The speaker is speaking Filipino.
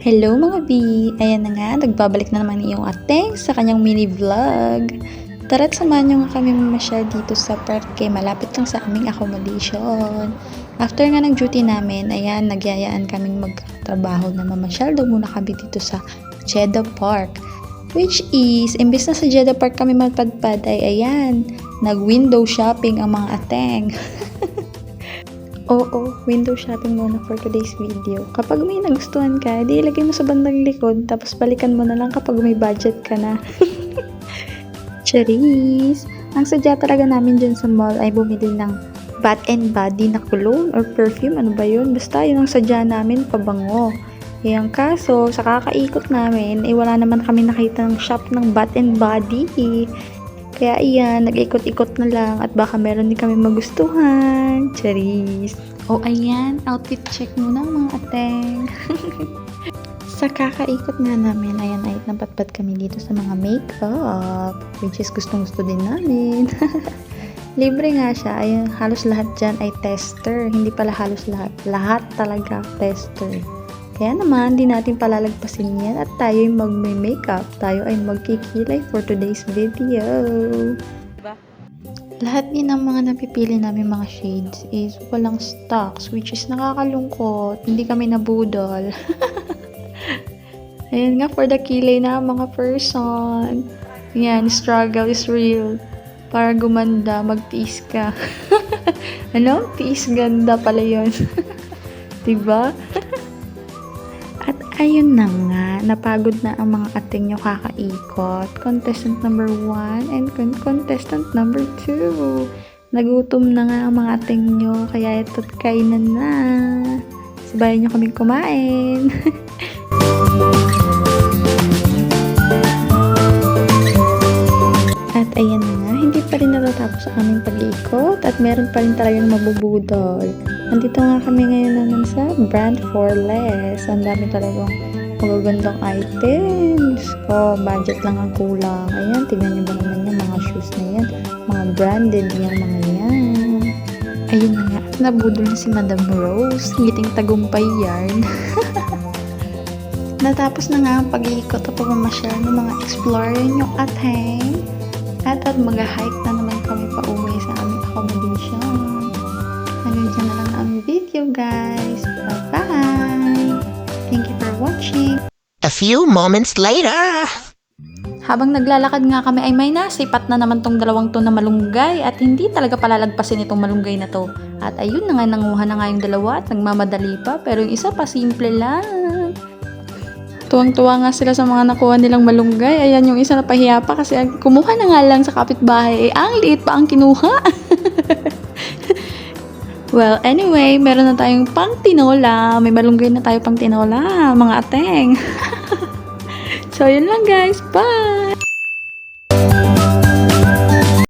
Hello mga B! Ayan na nga, nagbabalik na naman yung ateng sa kanyang mini vlog. Tara't samahan nyo nga kami mamasyal dito sa parke, malapit lang sa aming accommodation. After nga ng duty namin, ayan, nagyayaan kaming magtrabaho na mamasyal daw muna kami dito sa Jeddah Park. Which is, imbes na sa Jeddah Park kami magpadpad ay ayan, nag-window shopping ang mga ateng. Oo, window shopping muna for today's video. Kapag may nagustuhan ka, di ilagay mo sa bandang likod, tapos balikan mo na lang kapag may budget ka na. Charis! Ang sadya talaga namin dyan sa mall ay bumili ng Bath and Body na cologne or perfume. Ano ba yun? Basta yun ang sadya namin, pabango. Yung kaso, sa kakaikot namin, wala naman kami nakita ng shop ng Bath and Body. Kaya ayan, nag-ikot-ikot na lang at baka meron din kami magustuhan. Charis! O ayan, outfit check muna mga ateng. Sa kakaikot nga namin, ayan ay napatpat kami dito sa mga makeup. Which is gustong-gusto din namin. Libre nga siya. Ayan, halos lahat dyan ay tester. Hindi pala halos lahat. Lahat talaga tester. Kaya naman, di natin palalagpasin yan at tayo ay mag-makeup. Tayo ay magkikilay for today's video. Diba? Lahat din ng mga napipili namin mga shades is walang stocks, which is nakakalungkot. Hindi kami nabudol. Ayan nga, for the kilay na mga person. Yan, struggle is real. Para gumanda, magtiis ka. Ano? Tiis ganda pala yun. Diba? At ayun na nga, napagod na ang mga ating nyo kakaikot. Contestant number 1 and contestant number 2. Nagutom na nga ang mga ating nyo, kaya ito't kainan na. Sabayan nyo kaming kumain. At ayan na nga, hindi pa rin natatapos ang aming pag-iikot at meron pa rin talagang mabubudol. Nandito nga kami ngayon naman sa Brand for Less. Ang dami talagang magagandang items. Budget lang ang kulang. Ayan, tignan nyo ba naman yan, mga shoes na yan. Mga branded yan, mga yan. Ayun na nga, nabudol na si Madam Rose. Ngiting tagumpay yarn. Natapos na nga ang pag-iikot at pamamasyal ng mga explorer nyo at hang. At mag-hike na naman kami pa uwi sa aming accommodation. Hanggang dyan na lang ang video, guys. Bye-bye! Thank you for watching! A few moments later. Habang naglalakad nga kami ay may nasipat na naman tong dalawang to na malunggay at hindi talaga palalagpasin itong malunggay na to. At ayun na nga, nanguha na nga yung dalawa at nagmamadali pa, pero yung isa pa simple lang. Tuwang-tuwa nga sila sa mga nakuha nilang malunggay. Ayan, yung isa na pahiya pa kasi kumuha na nga lang sa kapitbahay. Ang liit pa ang kinuha. Well, anyway, meron na tayong pang tinola. May malunggay na tayo pang tinola, mga ateng. So, yun lang guys. Bye!